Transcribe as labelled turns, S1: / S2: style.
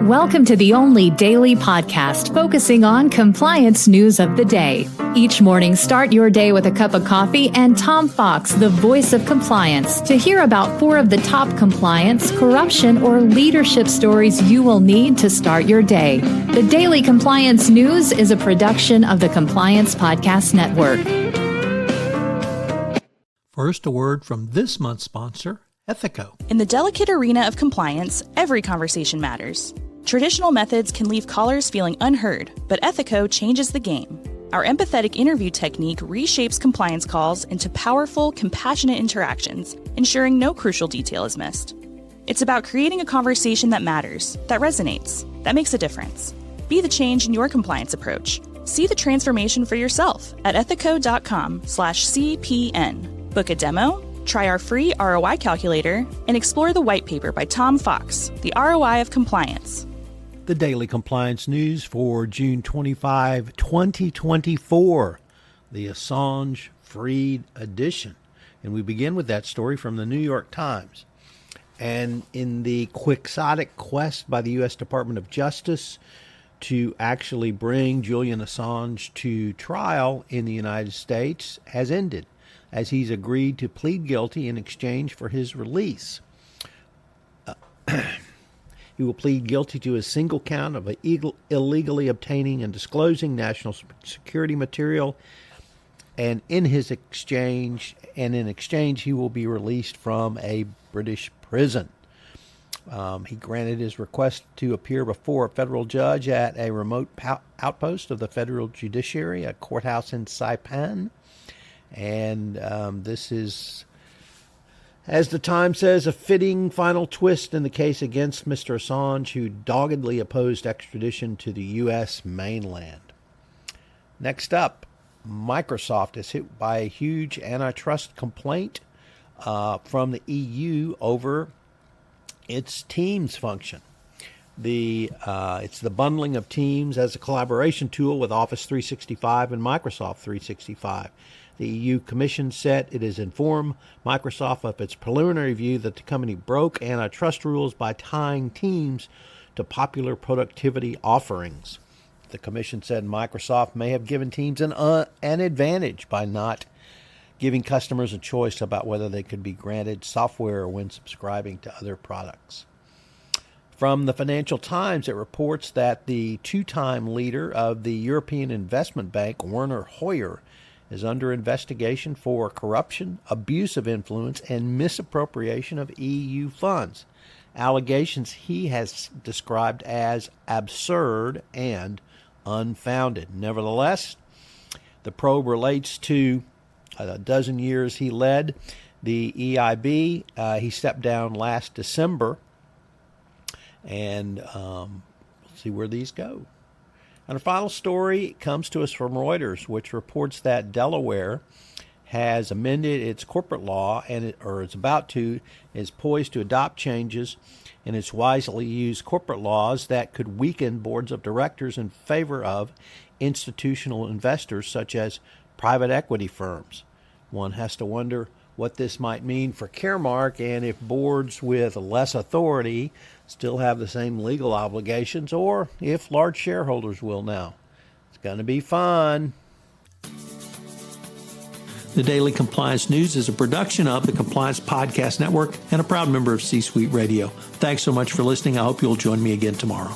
S1: Welcome to the only daily podcast focusing on compliance news of the day. Each morning, start your day with a cup of coffee and Tom Fox, the voice of compliance, to hear about 4 of the top compliance, corruption, or leadership stories you will need to start your day. The Daily Compliance News is a production of the Compliance Podcast Network.
S2: First, a word from this month's sponsor, Ethico.
S3: In the delicate arena of compliance, every conversation matters. Traditional methods can leave callers feeling unheard, but Ethico changes the game. Our empathetic interview technique reshapes compliance calls into powerful, compassionate interactions, ensuring no crucial detail is missed. It's about creating a conversation that matters, that resonates, that makes a difference. Be the change in your compliance approach. See the transformation for yourself at ethico.com/CPN. Book a demo, try our free ROI calculator, and explore the white paper by Tom Fox, The ROI of Compliance.
S2: The Daily Compliance News for June 25, 2024, the Assange Freed edition. And we begin with that story from the New York Times. And in the quixotic quest by the U.S. Department of Justice to actually bring Julian Assange to trial in the United States has ended, as he's agreed to plead guilty in exchange for his release. He will plead guilty to a single count of illegally obtaining and disclosing national security material, and in exchange, he will be released from a British prison. He granted his request to appear before a federal judge at a remote outpost of the federal judiciary, a courthouse in Saipan. And this is, as the Times says, a fitting final twist in the case against Mr. Assange, who doggedly opposed extradition to the U.S. mainland. Next up, Microsoft is hit by a huge antitrust complaint from the EU over its Teams function. It's the bundling of Teams as a collaboration tool with Office 365 and Microsoft 365. The EU Commission said it has informed Microsoft of its preliminary view that the company broke antitrust rules by tying Teams to popular productivity offerings. The Commission said Microsoft may have given Teams an advantage by not giving customers a choice about whether they could be granted software when subscribing to other products. From the Financial Times, it reports that the two-time leader of the European Investment Bank, Werner Hoyer, is under investigation for corruption, abuse of influence, and misappropriation of EU funds. Allegations he has described as absurd and unfounded. Nevertheless, the probe relates to a dozen years he led the EIB. He stepped down last December, and let's see where these go. And our final story comes to us from Reuters, which reports that Delaware has amended its corporate law is poised to adopt changes in its wisely used corporate laws that could weaken boards of directors in favor of institutional investors such as private equity firms. One has to wonder what this might mean for Caremark and if boards with less authority still have the same legal obligations, or if large shareholders will now. It's going to be fun.
S4: The Daily Compliance News is a production of the Compliance Podcast Network and a proud member of C-Suite Radio. Thanks so much for listening. I hope you'll join me again tomorrow.